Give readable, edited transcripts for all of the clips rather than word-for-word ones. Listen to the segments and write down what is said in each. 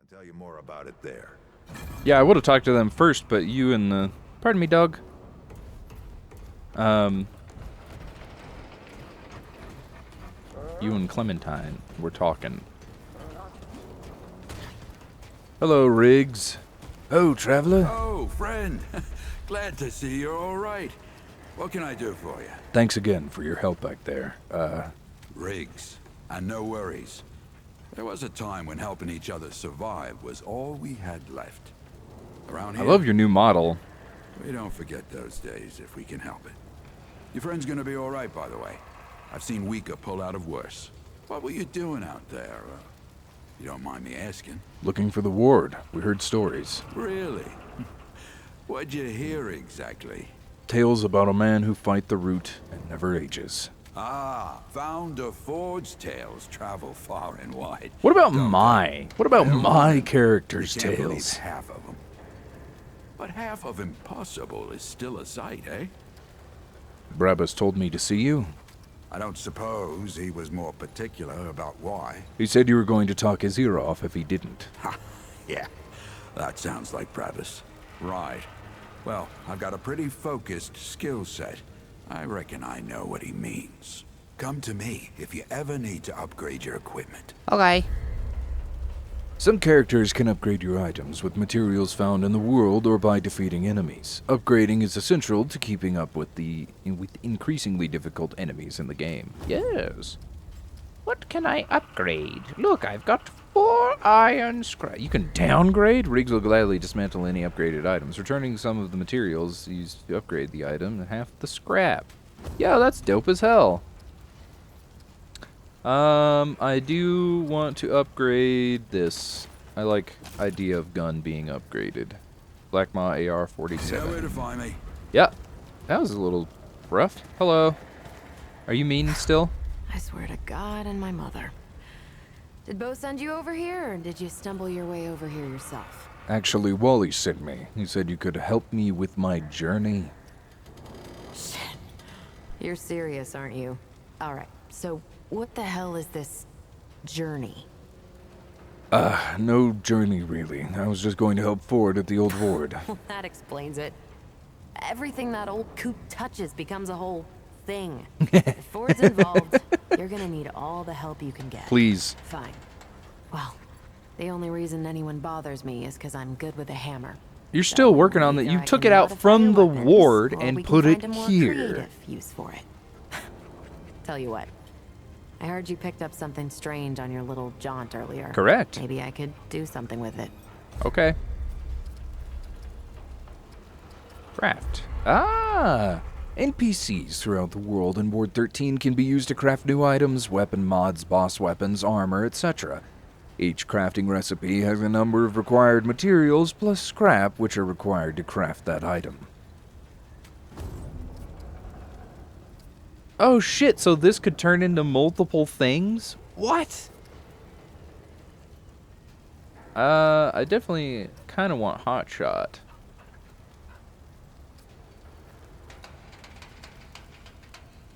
Tell you more about it there. Yeah, I would have talked to them first, but you and the... Pardon me, dog. You and Clementine were talking. Hello, Riggs. Oh, traveler. Oh, friend. Glad to see you're all right. What can I do for you? Thanks again for your help back there. Riggs. And no worries. There was a time when helping each other survive was all we had left. Around here, I love your new model. we don't forget those days if we can help it. Your friend's gonna be all right, by the way. I've seen weaker pull out of worse. What were you doing out there? You don't mind me asking? Looking for the ward. We heard stories. Really? What'd you hear exactly? Tales about a man who fight the root and never ages. Ah, Founder Ford's tales travel far and wide. What about Don't my character's Can't believe tales? half of them. But half of impossible is still a sight, eh? Brabus told me to see you. I don't suppose he was more particular about why. He said you were going to talk his ear off if he didn't. Ha, yeah, that sounds like Travis. Right. Well, I've got a pretty focused skill set. I reckon I know what he means. Come to me if you ever need to upgrade your equipment. Okay. Some characters can upgrade your items with materials found in the world or by defeating enemies. Upgrading is essential to keeping up with increasingly difficult enemies in the game. Yes. What can I upgrade? Look, I've got 4 iron scrap. You can downgrade? Riggs will gladly dismantle any upgraded items, returning some of the materials used to upgrade the item and half the scrap. Yeah, that's dope as hell. I do want to upgrade this. I like idea of gun being upgraded. Black Maw You know where AR-47. to find me. Yeah, that was a little rough. Hello. Are you mean still? I swear to God and my mother. Did Bo send you over here, or did you stumble your way over here yourself? Actually, Wally sent me. He said you could help me with my journey. Shit. You're serious, aren't you? Alright, so what the hell is this journey? No journey really. I was just going to help Ford at the old ward. Well, that explains it. Everything that old coot touches becomes a whole thing. If Ford's involved, you're gonna need all the help you can get. Please. Fine. Well, the only reason anyone bothers me is because I'm good with a hammer. You're still working on that. Either You I took can it out modify from your the weapons, ward or and we can put it find a more here. creative use for it. Tell you what, I heard you picked up something strange on your little jaunt earlier. Correct. Maybe I could do something with it. Okay. Craft. Ah! NPCs throughout the world in Ward 13 can be used to craft new items, weapon mods, boss weapons, armor, etc. Each crafting recipe has a number of required materials plus scrap which are required to craft that item. Oh shit, so this could turn into multiple things? What? I definitely kind of want Hotshot.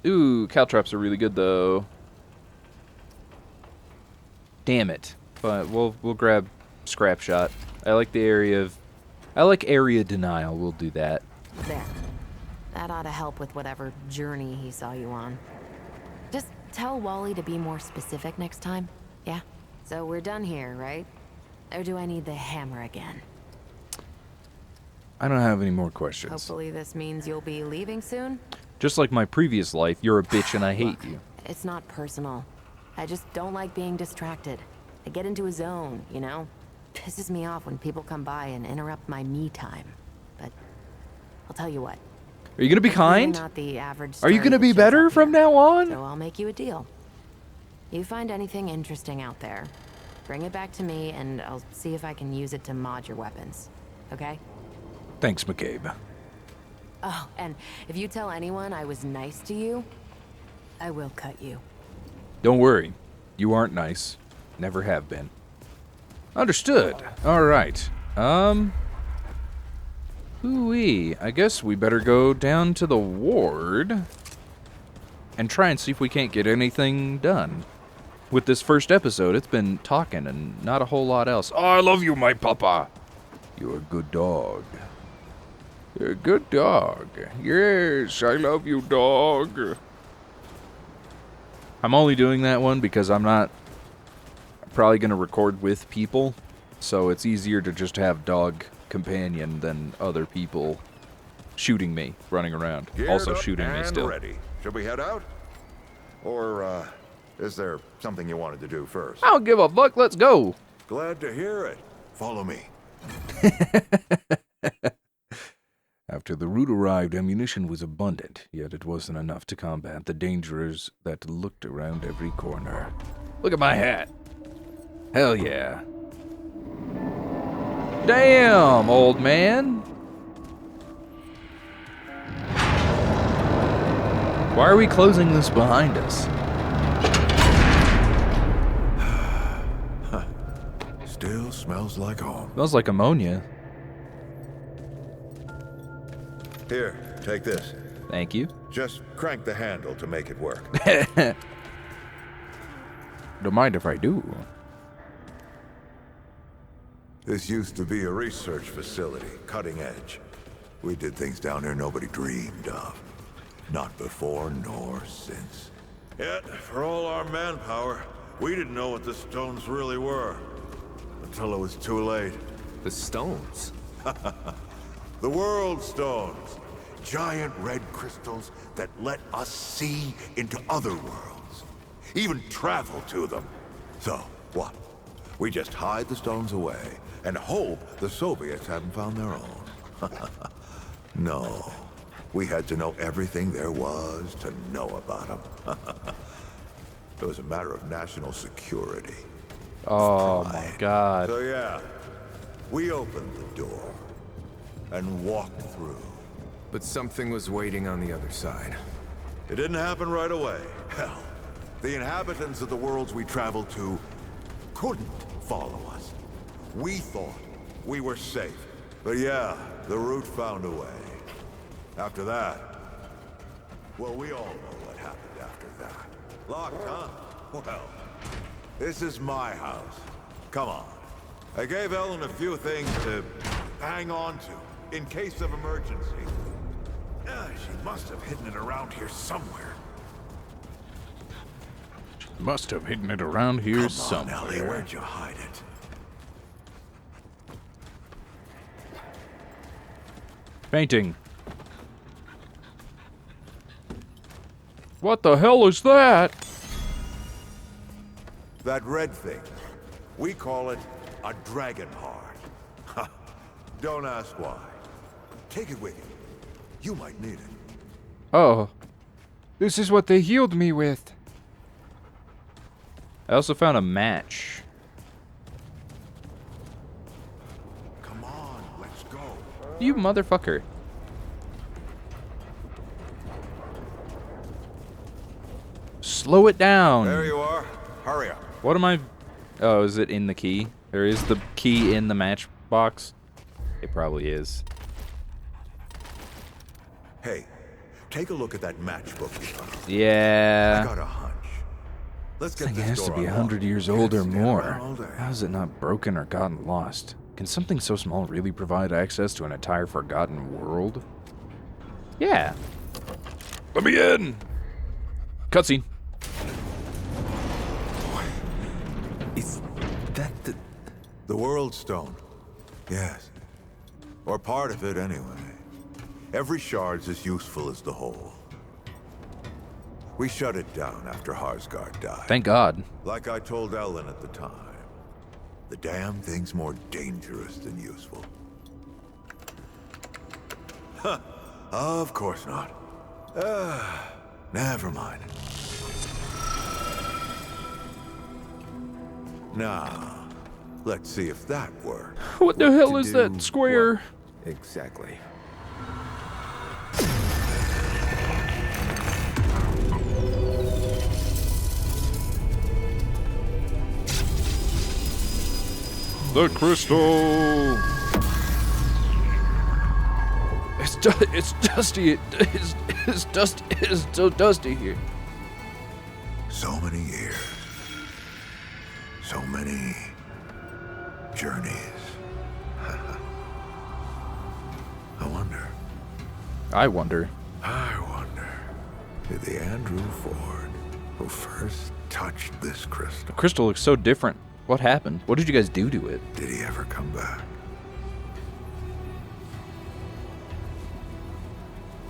Ooh, caltrops are really good though. Damn it. But we'll grab Scrap Shot. I like area denial. We'll do that. There. That ought to help with whatever journey he saw you on. Just tell Wally to be more specific next time, yeah? So we're done here, right? Or do I need the hammer again? I don't have any more questions. Hopefully this means you'll be leaving soon? Just like my previous life, you're a bitch and I hate Look, you. It's not personal. I just don't like being distracted. I get into a zone, you know? Pisses me off when people come by and interrupt my me time. But I'll tell you what. Are you gonna be You're kind? not the average Are you story gonna that be shows better up from here. now on? So I'll make you a deal. You find anything interesting out there, bring it back to me and I'll see if I can use it to mod your weapons. Okay? Thanks, McCabe. Oh, and if you tell anyone I was nice to you, I will cut you. Don't worry. You aren't nice. Never have been. Understood. Alright. Hooey. I guess we better go down to the ward and try and see if we can't get anything done. with this first episode, it's been talking and not a whole lot else. Oh, I love you, my papa. You're a good dog. You're a good dog. Yes, I love you, dog. I'm only doing that one because I'm probably going to record with people, so it's easier to just have dog companion than other people shooting me, running around, also shooting me still. Ready. Should we head out? Or, is there something you wanted to do first? I don't give a fuck, let's go! Glad to hear it. Follow me. After the route arrived, ammunition was abundant, yet it wasn't enough to combat the dangers that lurked around every corner. Look at my hat! Hell yeah. Damn, old man! Why are we closing this behind us? Still smells like home. Smells like ammonia. Here, take this. Thank you. Just crank the handle to make it work. Don't mind if I do. This used to be a research facility, cutting edge. We did things down here nobody dreamed of. Not before nor since. Yet, for all our manpower, we didn't know what the stones really were. Until it was too late. The stones? The World Stones. Giant red crystals that let us see into other worlds. Even travel to them. So, what? We just hide the stones away and hope the Soviets haven't found their own. No. We had to know everything there was to know about them. It was a matter of national security. Oh my god. So yeah, we opened the door and walked through. But something was waiting on the other side. It didn't happen right away. Hell, the inhabitants of the worlds we traveled to couldn't follow us. We thought we were safe. But yeah, the route found a way. After that, well, we all know what happened after that. Locked, huh? Well, this is my house. Come on. I gave Ellen a few things to hang on to, in case of emergency. She must have hidden it around here somewhere. Must have hidden it around here Come on, somewhere. Ellie, where'd you hide it? Painting. What the hell is that? That red thing. We call it a dragon heart. Don't ask why. Take it with you. You might need it. Oh. This is what they healed me with. I also found a match. Come on, let's go. You motherfucker. Slow it down. There you are. Hurry up. What am I... Oh, is it in the key? There is the key in the matchbox? It probably is. Hey, take a look at that matchbook you found. I Yeah. got a hunch. Let's This get thing this has to door be unlocked. 100 years Can't old or stand more. around all day. How is it not broken or gotten lost? Can something so small really provide access to an entire forgotten world? Yeah. Let me in! Cutscene. Is that The World Stone. Yes. Or part of it, anyway. Every shard's as useful as the whole. We shut it down after Harsgard died. Thank God. Like I told Ellen at the time. The damn thing's more dangerous than useful. Huh. Of course not. Never mind. Now, let's see if that works. What the hell to is do that square? what exactly? The crystal. It's dusty. It's dusty. It's so dusty here. So many years. So many journeys. I wonder. I wonder, did the Andrew Ford who first touched this crystal, The crystal looks so different. What happened? What did you guys do to it? did he ever come back?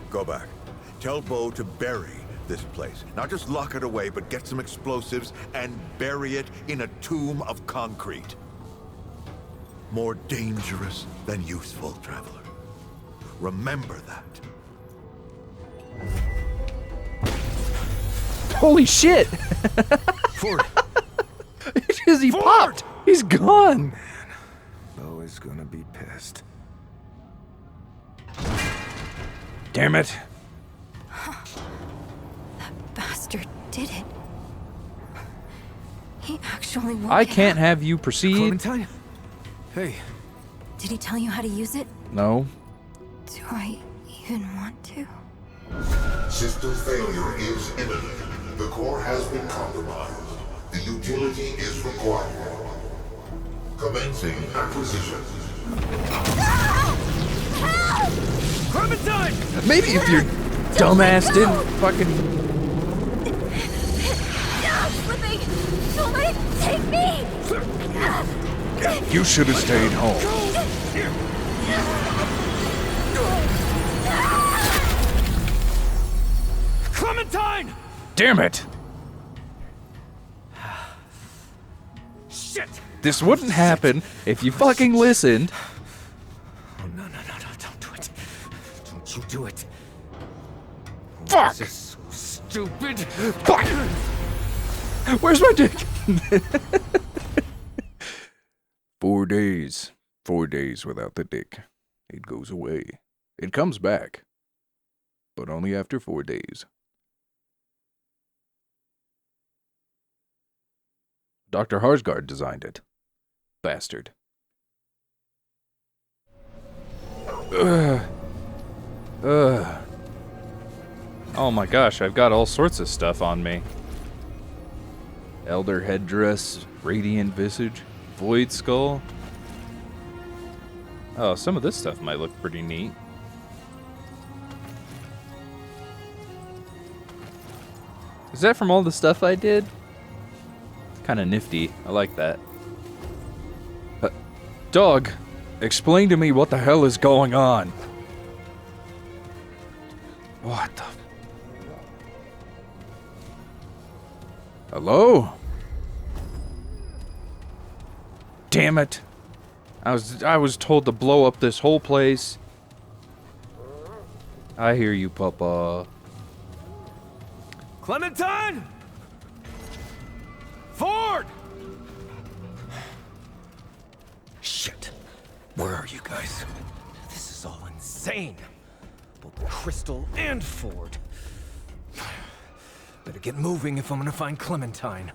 Go back. Tell Bo to bury this place. Not just lock it away, but get some explosives and bury it in a tomb of concrete. More dangerous than useful, traveler. Remember that. Holy shit! Ford! He popped! He's gone! Bo is gonna be pissed. Damn it. Bastard did it. He actually won't I get can't out. have you proceed. Clementine? Hey, Did he tell you how to use it? No. Do I even want to? System failure is imminent. The core has been compromised. The utility is required. Commencing acquisition. Clementine! Maybe if your dumbass didn't fucking... No, slipping! Don't let it take me! You should have stayed home. Clementine! Damn it! Shit! This wouldn't happen if you fucking listened. Oh, no, don't do it. Don't you do it. Fuck! This is so stupid. Fuck! Where's my dick? 4 days. 4 days without the dick. It goes away. It comes back. But only after 4 days. Dr. Harsgaard designed it. Bastard. Oh my gosh, I've got all sorts of stuff on me. Elder headdress, radiant visage, void skull. Oh, some of this stuff might look pretty neat. Is that from all the stuff I did? Kind of nifty. I like that. Dog, explain to me what the hell is going on. What the... Hello? Damn it. I was told to blow up this whole place. I hear you, Papa. Clementine! Ford! Shit. Where are you guys? This is all insane. Both Crystal and Ford. Better get moving if I'm gonna find Clementine.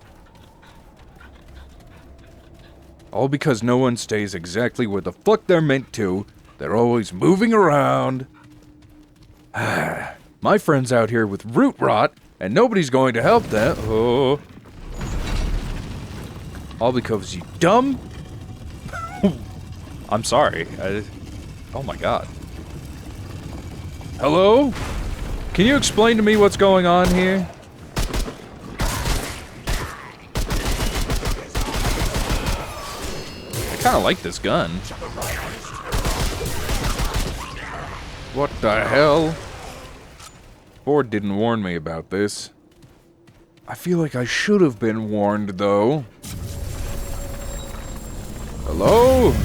All because no one stays exactly where the fuck they're meant to. They're always moving around. My friend's out here with root rot, and nobody's going to help them. Oh. All because you dumb... I'm sorry. Oh my god. Hello? Can you explain to me what's going on here? I kind of like this gun. What the hell? Ford didn't warn me about this. I feel like I should have been warned, though. Hello?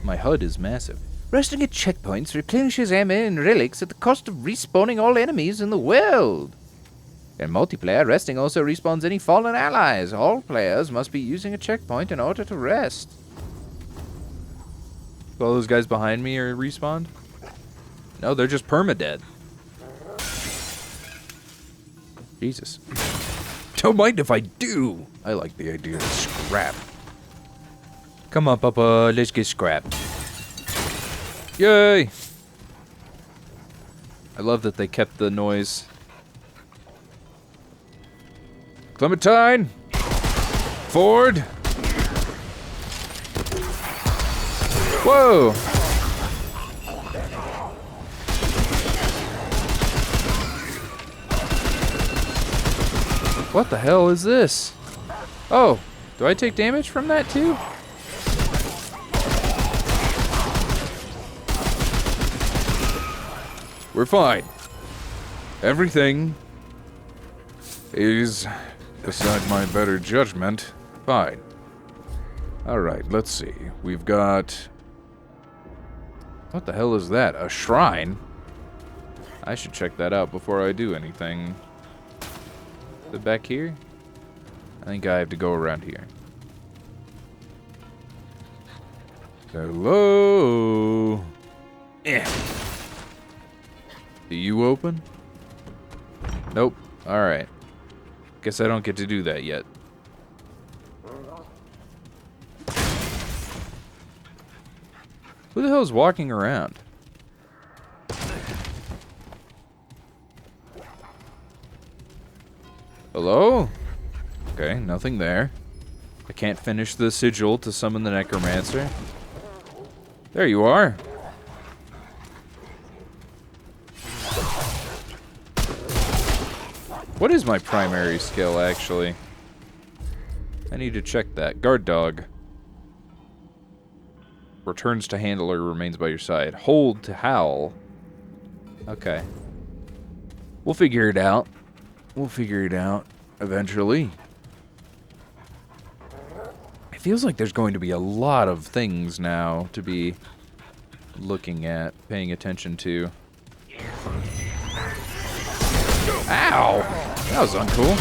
My HUD is massive. Resting at checkpoints replenishes ammo and relics at the cost of respawning all enemies in the world. In multiplayer, resting also respawns any fallen allies. All players must be using a checkpoint in order to rest. All those guys behind me are respawned? No, they're just permadead. Jesus. Don't mind if I do. I like the idea of scrap. Come on, Papa, let's get scrapped. Yay! I love that they kept the noise. Clementine! Ford! Whoa! What the hell is this? Oh, do I take damage from that too? We're fine. Everything is, beside my better judgment, fine. Alright, let's see. We've got... What the hell is that? A shrine? I should check that out before I do anything. Is it back here? I think I have to go around here. Hello? Eh. Do you open? Nope. Alright. Guess I don't get to do that yet. Who the hell is walking around? Hello? Okay, nothing there. I can't finish the sigil to summon the necromancer. There you are. What is my primary skill, actually? I need to check that. Guard dog. Returns to handler, remains by your side. Hold to howl. Okay. We'll figure it out. We'll figure it out eventually. It feels like there's going to be a lot of things now to be looking at, paying attention to. Ow! That was uncool.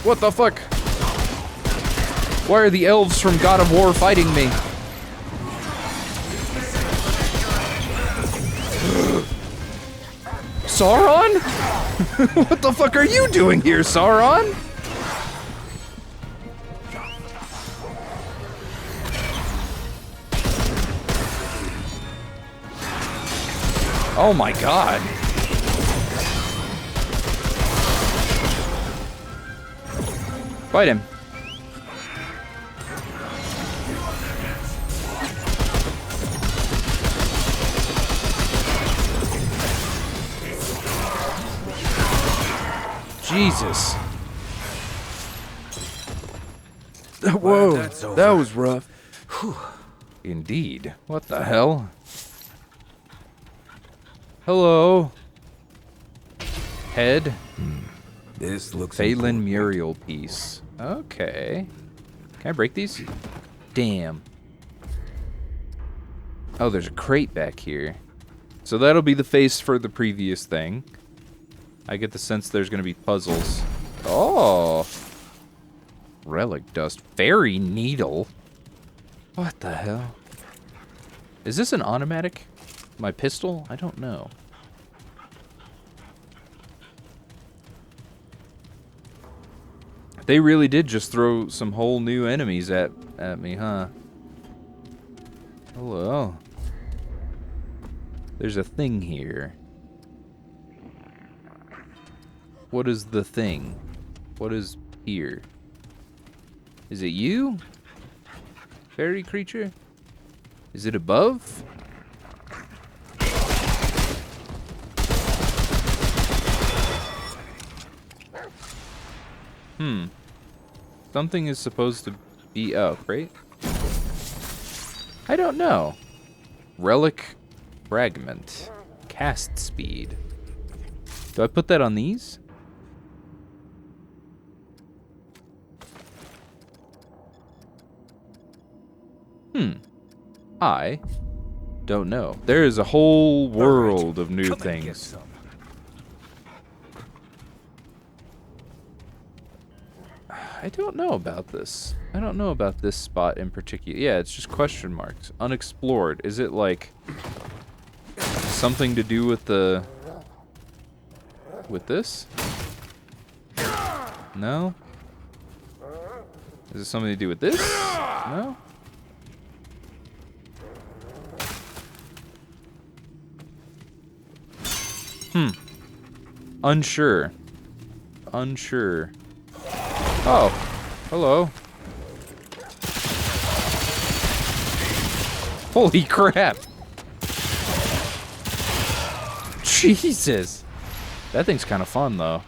What the fuck? Why are the elves from God of War fighting me? Sauron? What the fuck are you doing here, Sauron? Oh my god. Fight him. Jesus. Whoa, that was rough. Whew. Indeed. What the hell? Hello. Head. This looks Phelan important. Muriel piece. Okay. Can I break these? Damn. Oh, there's a crate back here. So that'll be the face for the previous thing. I get the sense there's going to be puzzles. Oh. Relic dust. Fairy needle. What the hell? Is this an automatic? My pistol? I don't know. They really did just throw some whole new enemies at me, huh? Hello. There's a thing here. What is the thing? What is here? Is it you? Fairy creature? Is it above? Something is supposed to be up, right? I don't know. Relic fragment. Cast speed. Do I put that on these? I don't know. There is a whole world of new things. I don't know about this. I don't know about this spot in particular. Yeah, it's just question marks. Unexplored. Is it like something to do with the... with this? No? Is it something to do with this? No? Unsure. Oh, hello. Holy crap. Jesus. That thing's kind of fun, though.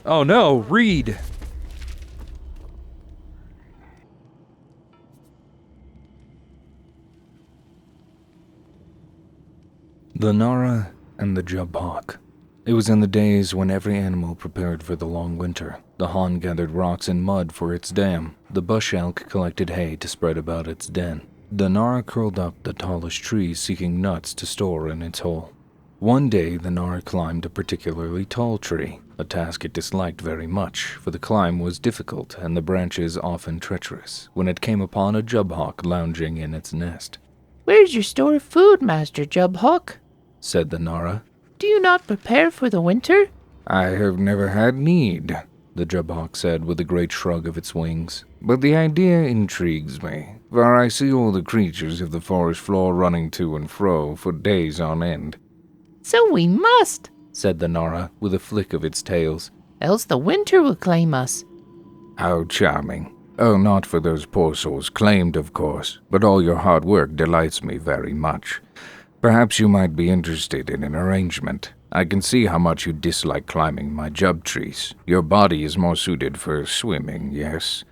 Oh no, Reed. The Nara and the Jubhawk. It was in the days when every animal prepared for the long winter. The Han gathered rocks and mud for its dam. The bush elk collected hay to spread about its den. The Nara curled up the tallest trees seeking nuts to store in its hole. One day the Nara climbed a particularly tall tree, a task it disliked very much, for the climb was difficult and the branches often treacherous, when it came upon a Jubhawk lounging in its nest. "Where's your store of food, Master Jubhawk?" said the Nara. "Do you not prepare for the winter?" "I have never had need," the Jubhawk said with a great shrug of its wings. "But the idea intrigues me, for I see all the creatures of the forest floor running to and fro for days on end." "So we must," said the Nara with a flick of its tails. "Else the winter will claim us." "How charming. Oh, not for those poor souls claimed, of course, but all your hard work delights me very much. Perhaps you might be interested in an arrangement. I can see how much you dislike climbing my jub trees. Your body is more suited for swimming, yes?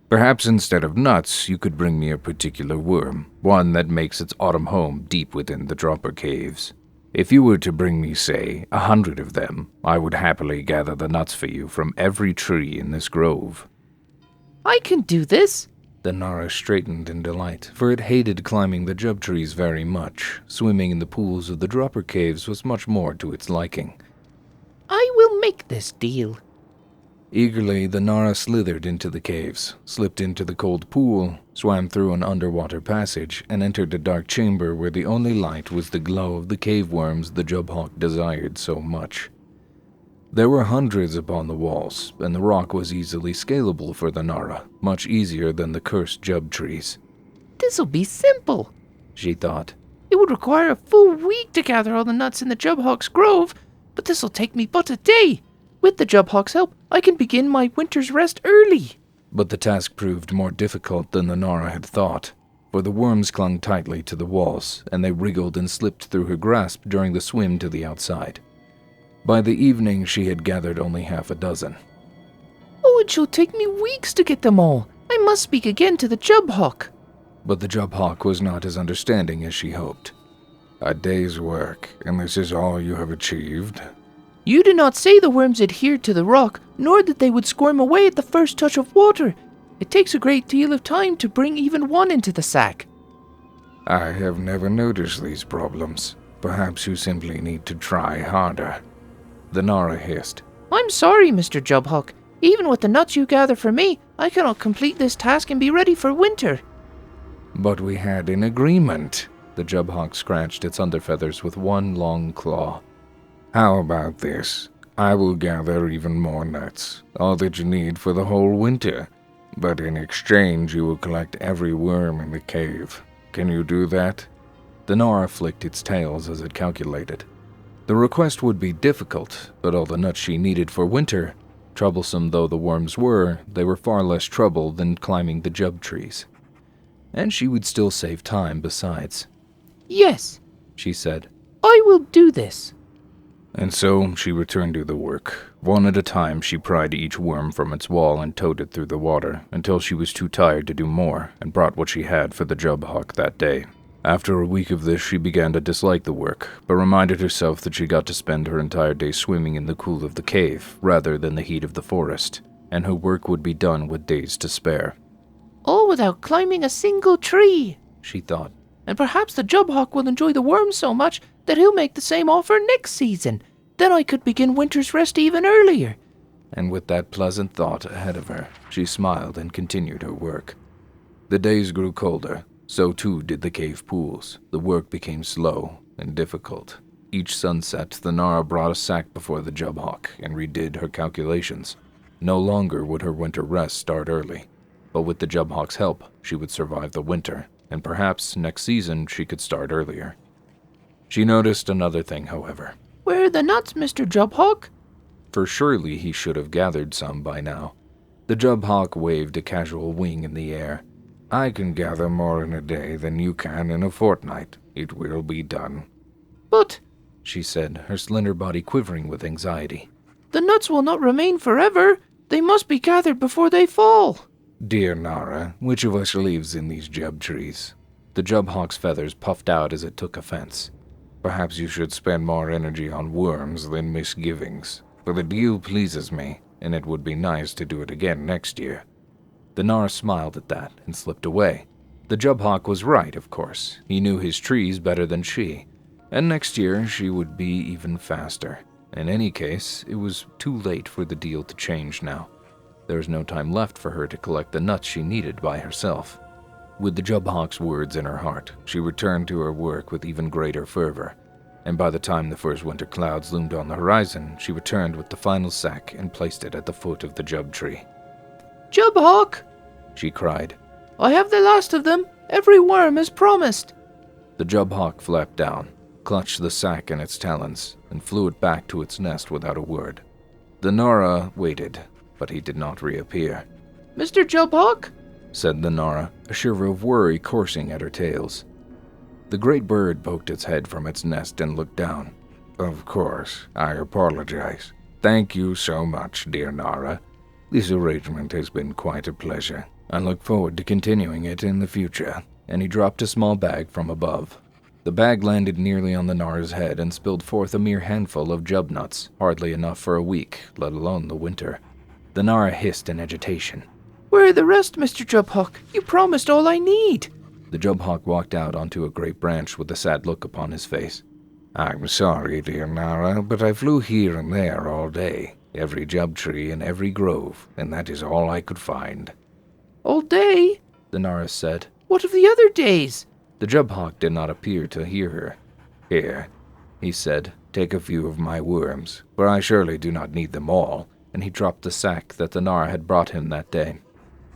Perhaps instead of nuts, you could bring me a particular worm, one that makes its autumn home deep within the dropper caves. If you were to bring me, say, 100 of them, I would happily gather the nuts for you from every tree in this grove." "I can do this." The Nara straightened in delight, for it hated climbing the jub trees very much. Swimming in the pools of the dropper caves was much more to its liking. "I will make this deal." Eagerly, the Nara slithered into the caves, slipped into the cold pool, swam through an underwater passage, and entered a dark chamber where the only light was the glow of the cave worms the Jubhawk desired so much. There were hundreds upon the walls, and the rock was easily scalable for the Nara, much easier than the cursed jub trees. "This'll be simple," she thought. "It would require a full week to gather all the nuts in the Jubhawk's grove, but this'll take me but a day. With the Jubhawk's help, I can begin my winter's rest early." But the task proved more difficult than the Nara had thought, for the worms clung tightly to the walls, and they wriggled and slipped through her grasp during the swim to the outside. By the evening, she had gathered only half a dozen. "Oh, it shall take me weeks to get them all. I must speak again to the Jubhawk." But the Jubhawk was not as understanding as she hoped. "A day's work, and this is all you have achieved?" "You did not say the worms adhered to the rock, nor that they would squirm away at the first touch of water. It takes a great deal of time to bring even one into the sack." "I have never noticed these problems. Perhaps you simply need to try harder," the Nara hissed. "I'm sorry, Mr. Jubhawk. Even with the nuts you gather for me, I cannot complete this task and be ready for winter." "But we had an agreement." The Jubhawk scratched its underfeathers with one long claw. "How about this? I will gather even more nuts, all that you need for the whole winter. But in exchange, you will collect every worm in the cave. Can you do that?" The Nara flicked its tails as it calculated. The request would be difficult, but all the nuts she needed for winter, troublesome though the worms were, they were far less trouble than climbing the jub trees. And she would still save time besides. "Yes," she said. "I will do this." And so she returned to the work. One at a time she pried each worm from its wall and towed it through the water, until she was too tired to do more, and brought what she had for the Jubhawk that day. After a week of this, she began to dislike the work, but reminded herself that she got to spend her entire day swimming in the cool of the cave, rather than the heat of the forest, and her work would be done with days to spare. "All without climbing a single tree," she thought. "And perhaps the Jubhawk will enjoy the worms so much that he'll make the same offer next season. Then I could begin winter's rest even earlier." And with that pleasant thought ahead of her, she smiled and continued her work. The days grew colder. So too did the cave pools. The work became slow and difficult. Each sunset, the Nara brought a sack before the Jubhawk and redid her calculations. No longer would her winter rest start early, but with the Jubhawk's help, she would survive the winter, and perhaps next season she could start earlier. She noticed another thing, however. Where are the nuts, Mr. Jubhawk? For surely he should have gathered some by now. The Jubhawk waved a casual wing in the air. I can gather more in a day than you can in a fortnight. It will be done. But, she said, her slender body quivering with anxiety. The nuts will not remain forever. They must be gathered before they fall. Dear Nara, which of us lives in these jub trees? The Jubhawk's feathers puffed out as it took offense. Perhaps you should spend more energy on worms than misgivings. For the deal pleases me, and it would be nice to do it again next year. The Nara smiled at that and slipped away. The Jubhawk was right, of course. He knew his trees better than she. And next year she would be even faster. In any case, it was too late for the deal to change now. There was no time left for her to collect the nuts she needed by herself. With the Jubhawk's words in her heart, she returned to her work with even greater fervor. And by the time the first winter clouds loomed on the horizon, she returned with the final sack and placed it at the foot of the jub tree. Jubhawk, she cried. I have the last of them. Every worm as promised. The Jubhawk flapped down, clutched the sack in its talons, and flew it back to its nest without a word. The Nara waited, but he did not reappear. Mr. Jubhawk, said the Nara, a shiver of worry coursing at her tails. The great bird poked its head from its nest and looked down. Of course, I apologize. Thank you so much, dear Nara. This arrangement has been quite a pleasure. I look forward to continuing it in the future. And he dropped a small bag from above. The bag landed nearly on the Nara's head and spilled forth a mere handful of jub nuts, hardly enough for a week, let alone the winter. The Nara hissed in agitation. Where are the rest, Mr. Jubhawk? You promised all I need. The Jubhawk walked out onto a great branch with a sad look upon his face. I'm sorry, dear Nara, but I flew here and there all day, every jub tree and every grove, and that is all I could find. All day? The Nara said. What of the other days? The Jubhawk did not appear to hear her. Here, he said, take a few of my worms, for I surely do not need them all, and he dropped the sack that the Nara had brought him that day.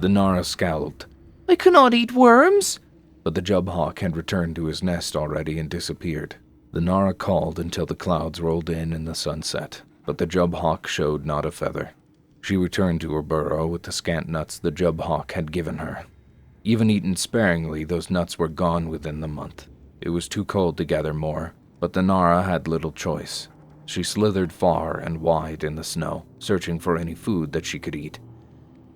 The Nara scowled. I cannot eat worms. But the Jubhawk had returned to his nest already and disappeared. The Nara called until the clouds rolled in and the sun set, but the Jubhawk showed not a feather. She returned to her burrow with the scant nuts the Jubhawk had given her. Even eaten sparingly, those nuts were gone within the month. It was too cold to gather more, but the Nara had little choice. She slithered far and wide in the snow, searching for any food that she could eat.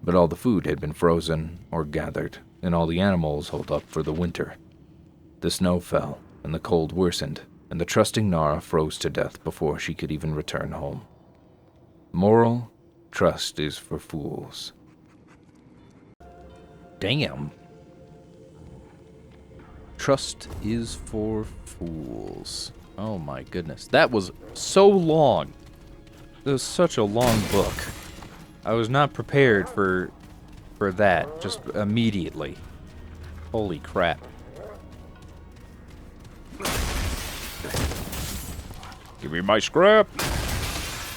But all the food had been frozen or gathered, and all the animals holed up for the winter. The snow fell, and the cold worsened, and the trusting Nara froze to death before she could even return home. Moral: trust is for fools. Damn. Trust is for fools. Oh my goodness. That was so long. It was such a long book. I was not prepared for that just immediately. Holy crap. Give me my scrap.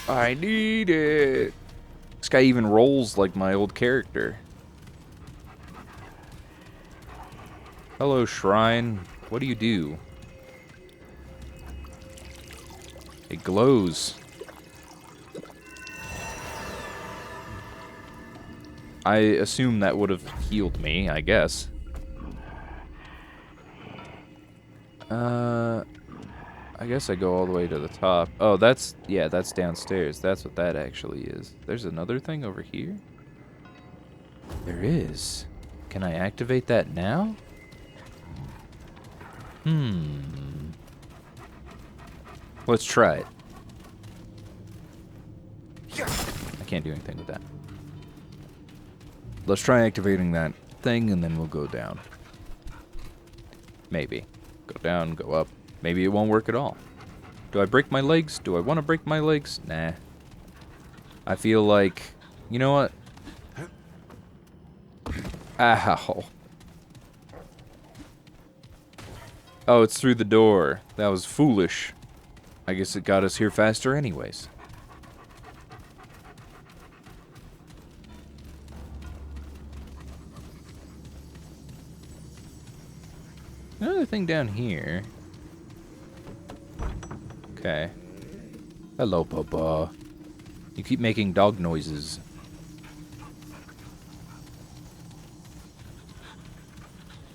I need it. This guy even rolls like my old character. Hello, shrine. What do you do? It glows. I assume that would have healed me, I guess. I guess I go all the way to the top. Oh, that's downstairs. That's what that actually is. There's another thing over here? There is. Can I activate that now? Let's try it. I can't do anything with that. Let's try activating that thing and then we'll go down. Maybe. Go down, go up. Maybe it won't work at all. Do I break my legs? Do I want to break my legs? Nah. I feel like... You know what? Ow. Oh, it's through the door. That was foolish. I guess it got us here faster anyways. Another thing down here. Okay. Hello, Papa. You keep making dog noises.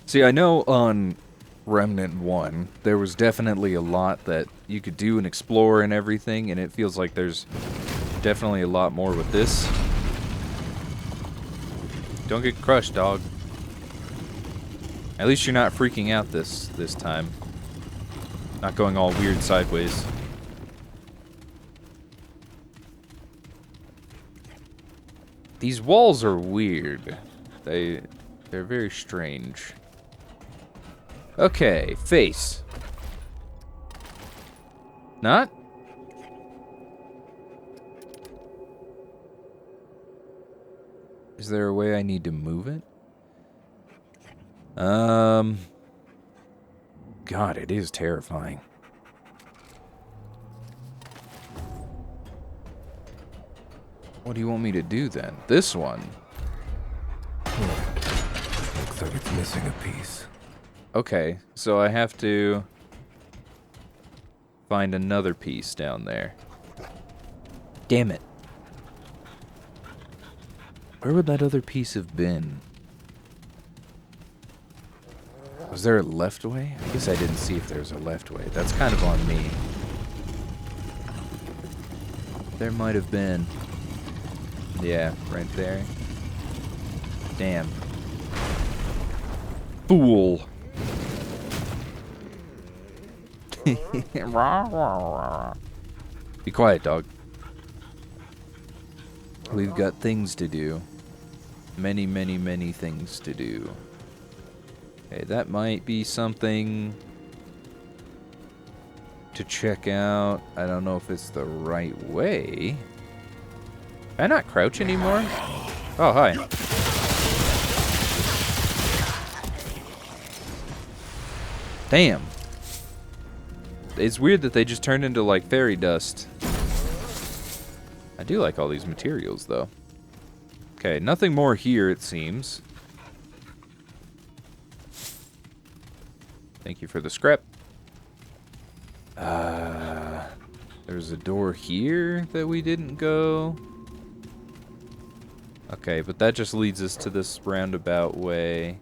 See, I know on Remnant 1, there was definitely a lot that you could do and explore and everything, and it feels like there's definitely a lot more with this. Don't get crushed, dog. At least you're not freaking out this time. Not going all weird sideways. These walls are weird. They're very strange. Okay, face. Not? Is there a way I need to move it? God, it is terrifying. What do you want me to do then? This one? Looks like it's missing a piece. Okay, so I have to find another piece down there. Damn it. Where would that other piece have been? Was there a left way? I guess I didn't see if there was a left way. That's kind of on me. There might have been. Yeah, right there. Damn. Fool. Be quiet, dog. We've got things to do. Many, many, many things to do. Okay, that might be something to check out. I don't know if it's the right way. Can I not crouch anymore? Oh, hi. Damn. It's weird that they just turned into, like, fairy dust. I do like all these materials, though. Okay, nothing more here, it seems. Thank you for the scrap. There's a door here that we didn't go. Okay, but that just leads us to this roundabout way.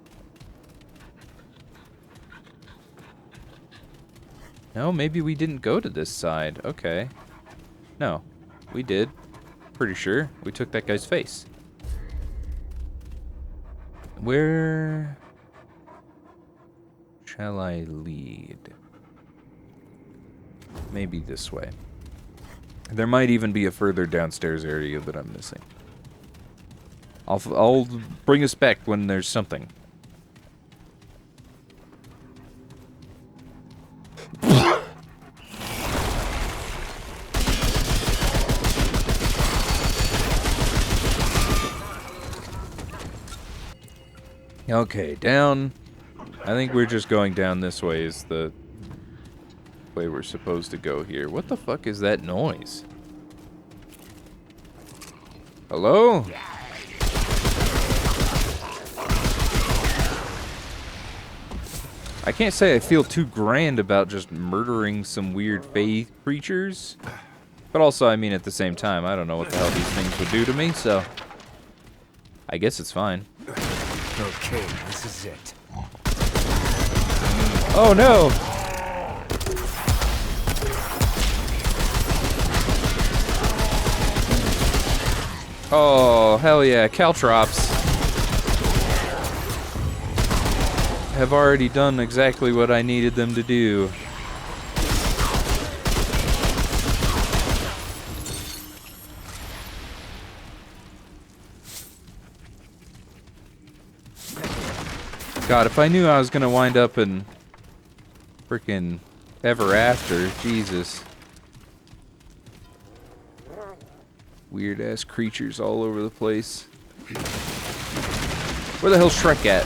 No, maybe we didn't go to this side. Okay. No, we did. Pretty sure we took that guy's face. Where shall I lead? Maybe this way. There might even be a further downstairs area that I'm missing. I'll bring us back when there's something. Okay, down. I think we're just going down this way is the way we're supposed to go here. What the fuck is that noise? Hello? I can't say I feel too grand about just murdering some weird fae creatures. But also, I mean, at the same time, I don't know what the hell these things would do to me, so I guess it's fine. Okay, this is it. Oh no! Oh, hell yeah, caltrops have already done exactly what I needed them to do. God, if I knew I was gonna wind up in frickin' ever after, Jesus. Weird ass creatures all over the place. Where the hell's Shrek at?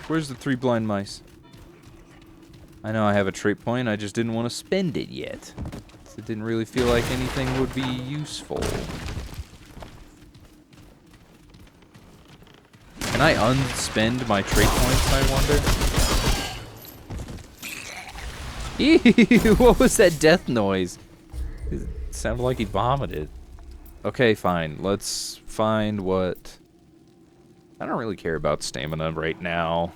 Where's the 3 blind mice? I know I have a trait point, I just didn't want to spend it yet. It didn't really feel like anything would be useful. Can I unspend my trait points, I wonder? Ew, what was that death noise? It sounded like he vomited. Okay, fine. Let's find what... I don't really care about stamina right now.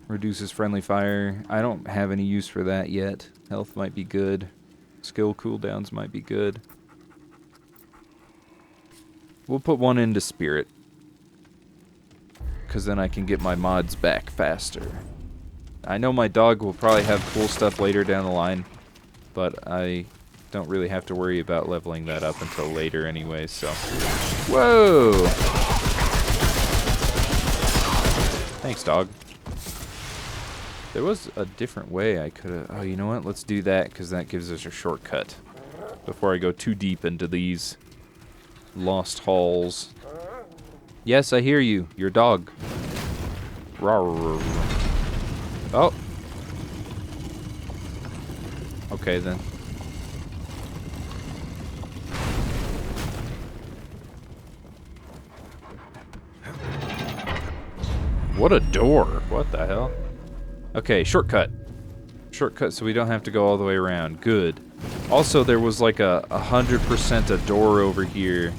Reduces friendly fire. I don't have any use for that yet. Health might be good. Skill cooldowns might be good. We'll put one into spirit. Because then I can get my mods back faster. I know my dog will probably have cool stuff later down the line. But I don't really have to worry about leveling that up until later anyway, so... Whoa! Thanks, dog. There was a different way I could have... Oh, you know what? Let's do that, because that gives us a shortcut. Before I go too deep into these lost halls. Yes, I hear you. Your dog. Rawr. Oh. Okay, then. What a door. What the hell? Okay, shortcut. Shortcut so we don't have to go all the way around. Good. Also, there was like a 100% a door over here.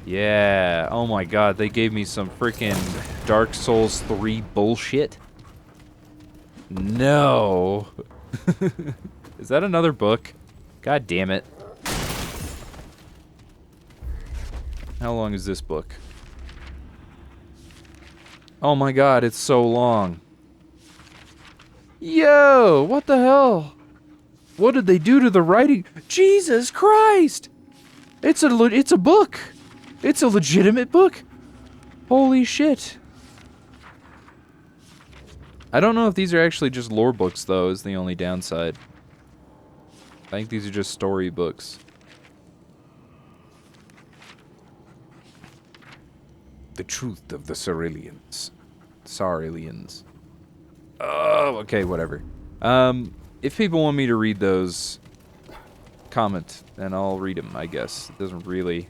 Yeah. Oh my god, they gave me some freaking Dark Souls 3 bullshit. No. Is that another book? God damn it. How long is this book? Oh my god, it's so long. Yo, what the hell? What did they do to the writing? Jesus Christ! It's a book. It's a legitimate book. Holy shit. I don't know if these are actually just lore books, though, is the only downside. I think these are just story books. The truth of the Ceruleans. Saurelians. Oh, okay, whatever. If people want me to read those, comment, and I'll read them, I guess. It doesn't really...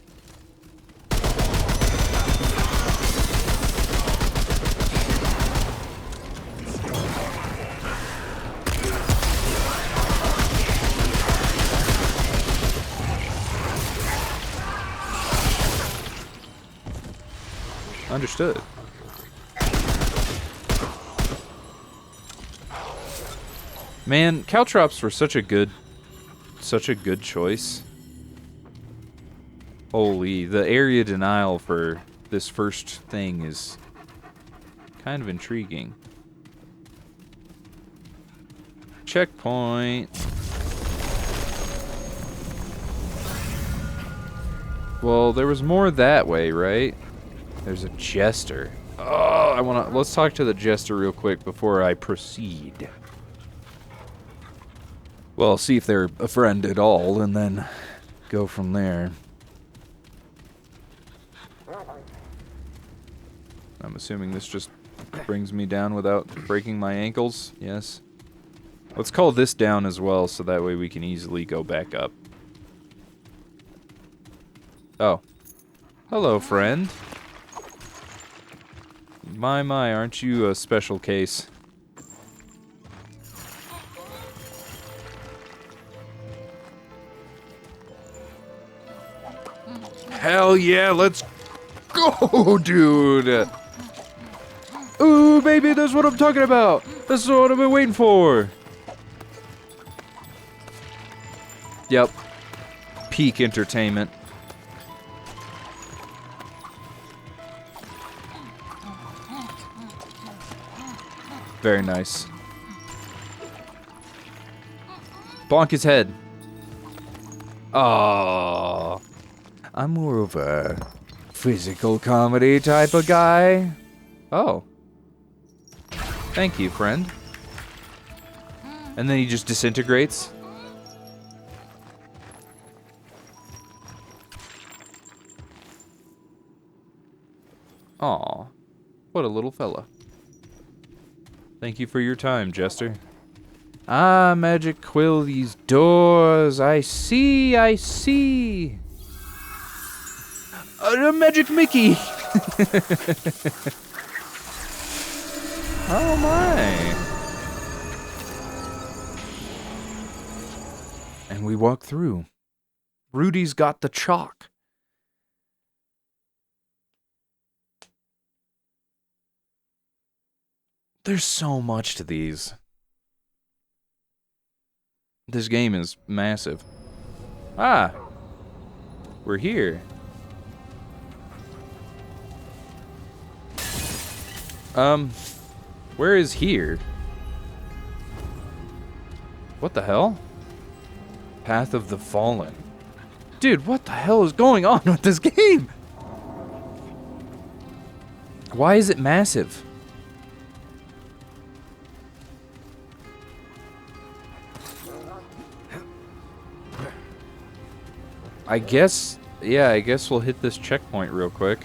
Understood. Man, caltrops were such a good choice. Holy, the area denial for this first thing is kind of intriguing. Checkpoint. Well, there was more that way, right? There's a jester. Oh, let's talk to the jester real quick before I proceed. Well, see if they're a friend at all, and then go from there. I'm assuming this just brings me down without breaking my ankles. Yes. Let's call this down as well, so that way we can easily go back up. Oh. Hello, friend. My, aren't you a special case? Hell yeah, let's go, dude! Ooh, baby, that's what I'm talking about! That's what I've been waiting for! Yep. Peak entertainment. Very nice. Bonk his head. Oh, I'm more of a physical comedy type of guy. Oh. Thank you, friend. And then he just disintegrates. Aw, what a little fella. Thank you for your time, Jester. Ah, magic quill, these doors. I see, I see. A magic Mickey. Oh my. And we walk through. Rudy's got the chalk. There's so much to these. This game is massive. Ah! We're here. Where is here? What the hell? Path of the Fallen. Dude, what the hell is going on with this game? Why is it massive? I guess we'll hit this checkpoint real quick.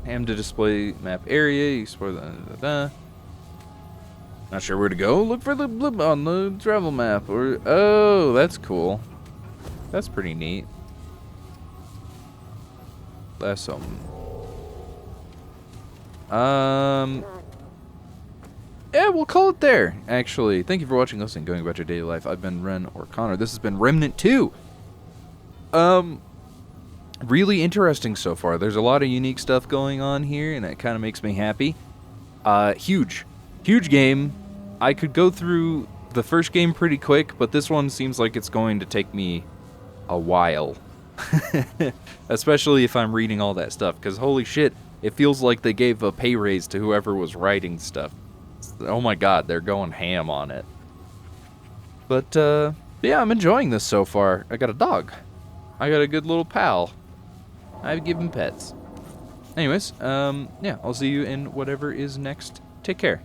Ham to display map area. You explore the. Not sure where to go. Look for the blip on the travel map. Or oh, that's cool. That's pretty neat. That's something. Yeah, we'll call it there. Actually, thank you for watching, listening, going about your daily life. I've been Ren or Connor. This has been Remnant 2. Really interesting so far. There's a lot of unique stuff going on here, and that kind of makes me happy. Huge game. I could go through the first game pretty quick, but this one seems like it's going to take me a while. Especially if I'm reading all that stuff, because holy shit, it feels like they gave a pay raise to whoever was writing stuff. Oh my god, they're going ham on it. But, yeah, I'm enjoying this so far. I got a dog. I got a good little pal. I give him pets. Anyways, yeah, I'll see you in whatever is next. Take care.